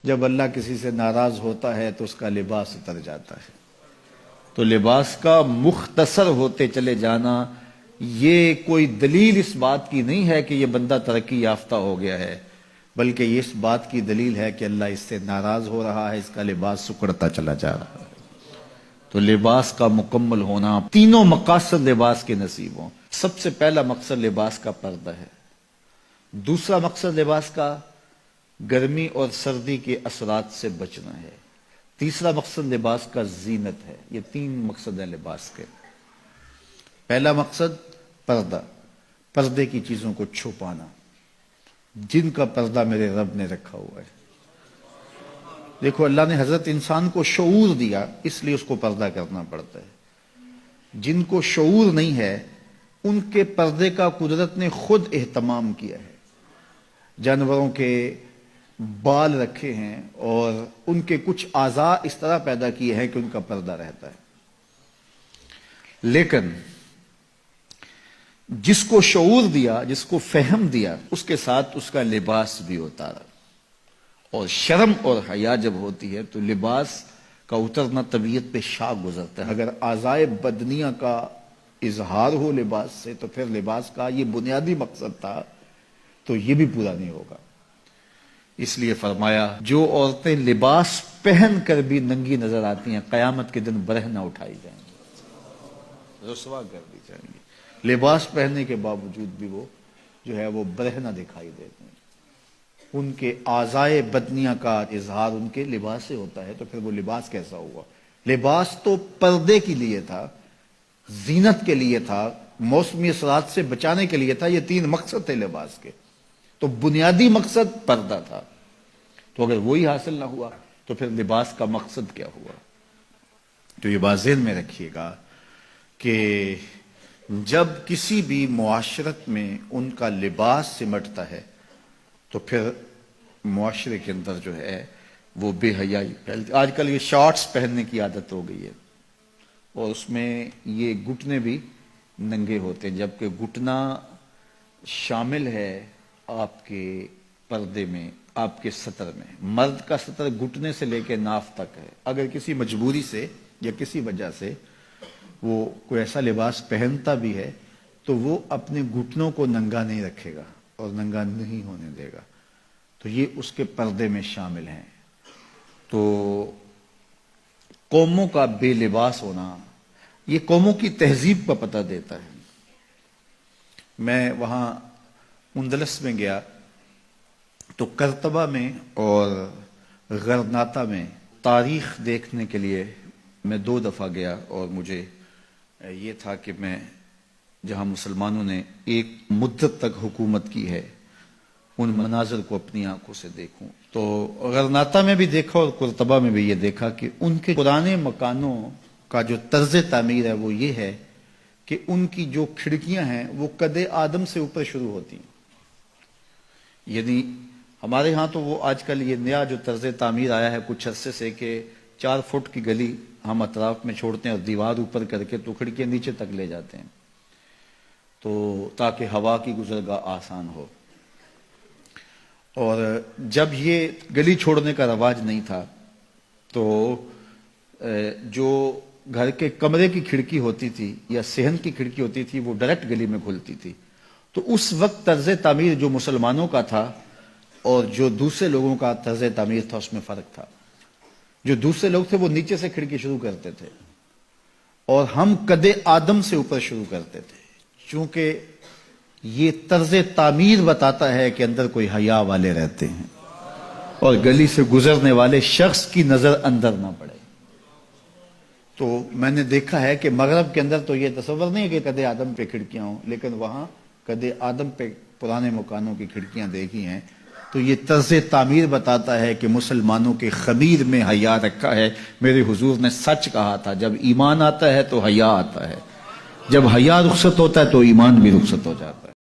جب اللہ کسی سے ناراض ہوتا ہے تو اس کا لباس اتر جاتا ہے. تو لباس کا مختصر ہوتے چلے جانا یہ کوئی دلیل اس بات کی نہیں ہے کہ یہ بندہ ترقی یافتہ ہو گیا ہے، بلکہ یہ اس بات کی دلیل ہے کہ اللہ اس سے ناراض ہو رہا ہے، اس کا لباس سکڑتا چلا جا رہا ہے. تو لباس کا مکمل ہونا، تینوں مقاصد لباس کے نصیب ہوں. سب سے پہلا مقصد لباس کا پردہ ہے. دوسرا مقصد لباس کا گرمی اور سردی کے اثرات سے بچنا ہے. تیسرا مقصد لباس کا زینت ہے. یہ تین مقصد ہیں لباس کے. پہلا مقصد پردہ، پردے کی چیزوں کو چھپانا، جن کا پردہ میرے رب نے رکھا ہوا ہے. دیکھو اللہ نے حضرت انسان کو شعور دیا، اس لیے اس کو پردہ کرنا پڑتا ہے. جن کو شعور نہیں ہے ان کے پردے کا قدرت نے خود اہتمام کیا ہے. جانوروں کے بال رکھے ہیں اور ان کے کچھ اعضاء اس طرح پیدا کیے ہیں کہ ان کا پردہ رہتا ہے. لیکن جس کو شعور دیا، جس کو فہم دیا، اس کے ساتھ اس کا لباس بھی اتارا. اور شرم اور حیا جب ہوتی ہے تو لباس کا اترنا طبیعت پہ شاق گزرتا ہے. اگر اعضائے بدنیہ کا اظہار ہو لباس سے تو پھر لباس کا یہ بنیادی مقصد تھا تو یہ بھی پورا نہیں ہوگا. اس لیے فرمایا جو عورتیں لباس پہن کر بھی ننگی نظر آتی ہیں قیامت کے دن برہنہ اٹھائی جائیں گی، رسوا کر دی جائیں گی. لباس پہننے کے باوجود بھی وہ جو ہے وہ برہنہ دکھائی دیتے ہیں. ان کے اعضائے بدنیہ کا اظہار ان کے لباس سے ہوتا ہے تو پھر وہ لباس کیسا ہوا؟ لباس تو پردے کے لیے تھا، زینت کے لیے تھا، موسمی اثرات سے بچانے کے لیے تھا. یہ تین مقصد تھے لباس کے. تو بنیادی مقصد پردہ تھا. تو اگر وہی حاصل نہ ہوا تو پھر لباس کا مقصد کیا ہوا؟ تو یہ بات ذہن میں رکھیے گا کہ جب کسی بھی معاشرت میں ان کا لباس سمٹتا ہے تو پھر معاشرے کے اندر جو ہے وہ بے حیائی پھیلتی. آج کل یہ شارٹس پہننے کی عادت ہو گئی ہے اور اس میں یہ گھٹنے بھی ننگے ہوتے ہیں، جبکہ گھٹنا شامل ہے آپ کے پردے میں، آپ کے سطر میں. مرد کا سطر گھٹنے سے لے کے ناف تک ہے. اگر کسی مجبوری سے یا کسی وجہ سے وہ کوئی ایسا لباس پہنتا بھی ہے تو وہ اپنے گھٹنوں کو ننگا نہیں رکھے گا اور ننگا نہیں ہونے دے گا. تو یہ اس کے پردے میں شامل ہیں. تو قوموں کا بے لباس ہونا یہ قوموں کی تہذیب کا پتہ دیتا ہے. میں وہاں اندلس میں گیا تو کرتبہ میں اور غرناطہ میں تاریخ دیکھنے کے لیے میں 2 دفعہ گیا اور مجھے یہ تھا کہ میں جہاں مسلمانوں نے ایک مدت تک حکومت کی ہے ان مناظر کو اپنی آنکھوں سے دیکھوں. تو غرناطہ میں بھی دیکھا اور کرتبہ میں بھی یہ دیکھا کہ ان کے پرانے مکانوں کا جو طرز تعمیر ہے وہ یہ ہے کہ ان کی جو کھڑکیاں ہیں وہ قد آدم سے اوپر شروع ہوتی ہیں. یعنی ہمارے ہاں تو وہ آج کل یہ نیا جو طرز تعمیر آیا ہے کچھ عرصے سے کہ 4 فٹ کی گلی ہم اطراف میں چھوڑتے ہیں اور دیوار اوپر کر کے تو کھڑکیاں نیچے تک لے جاتے ہیں تو تاکہ ہوا کی گزرگاہ آسان ہو. اور جب یہ گلی چھوڑنے کا رواج نہیں تھا تو جو گھر کے کمرے کی کھڑکی ہوتی تھی یا صحن کی کھڑکی ہوتی تھی وہ ڈائریکٹ گلی میں کھلتی تھی. تو اس وقت طرز تعمیر جو مسلمانوں کا تھا اور جو دوسرے لوگوں کا طرز تعمیر تھا اس میں فرق تھا. جو دوسرے لوگ تھے وہ نیچے سے کھڑکی شروع کرتے تھے اور ہم قد آدم سے اوپر شروع کرتے تھے، چونکہ یہ طرز تعمیر بتاتا ہے کہ اندر کوئی حیا والے رہتے ہیں اور گلی سے گزرنے والے شخص کی نظر اندر نہ پڑے. تو میں نے دیکھا ہے کہ مغرب کے اندر تو یہ تصور نہیں ہے کہ قد آدم پہ کھڑکیاں ہوں، لیکن وہاں قد آدم پہ پرانے مکانوں کی کھڑکیاں دیکھی ہیں. تو یہ طرز تعمیر بتاتا ہے کہ مسلمانوں کے خمیر میں حیا رکھا ہے. میرے حضور نے سچ کہا تھا جب ایمان آتا ہے تو حیا آتا ہے، جب حیا رخصت ہوتا ہے تو ایمان بھی رخصت ہو جاتا ہے.